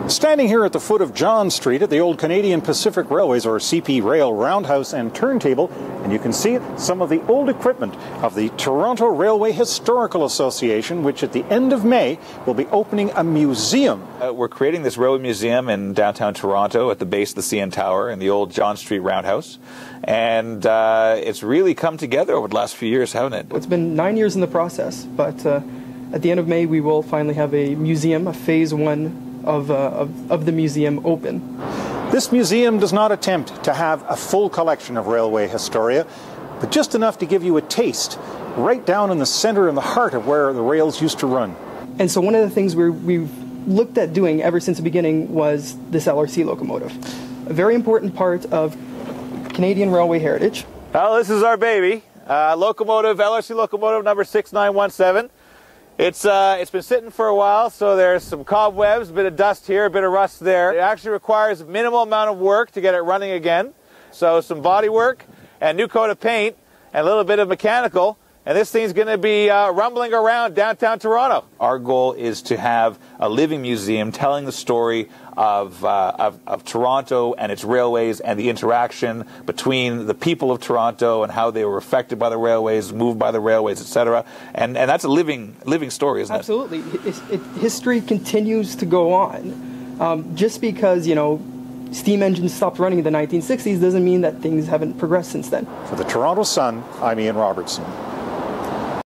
Standing here at the foot of John Street at the old Canadian Pacific Railways, or CP Rail, roundhouse and turntable, and you can see some of the old equipment of the Toronto Railway Historical Association, which at the end of May will be opening a museum. We're creating this railway museum in downtown Toronto at the base of the CN Tower in the old John Street roundhouse, and it's really come together over the last few years, hasn't it? It's been 9 years in the process, but at the end of May we will finally have a museum, a phase one of the museum open. This museum does not attempt to have a full collection of railway historia, but just enough to give you a taste right down in the center and the heart of where the rails used to run. And so one of the things we've looked at doing ever since the beginning was this LRC locomotive. A very important part of Canadian railway heritage. Well, this is our baby, locomotive, LRC locomotive number 6917. It's been sitting for a while, so there's some cobwebs, a bit of dust here, a bit of rust there. It actually requires a minimal amount of work to get it running again. So some body work and new coat of paint and a little bit of mechanical, and this thing's going to be rumbling around downtown Toronto. Our goal is to have a living museum telling the story of Toronto and its railways and the interaction between the people of Toronto and how they were affected by the railways, moved by the railways, etc. And that's a living story, isn't it? Absolutely. History continues to go on. Just because, steam engines stopped running in the 1960s doesn't mean that things haven't progressed since then. For the Toronto Sun, I'm Ian Robertson.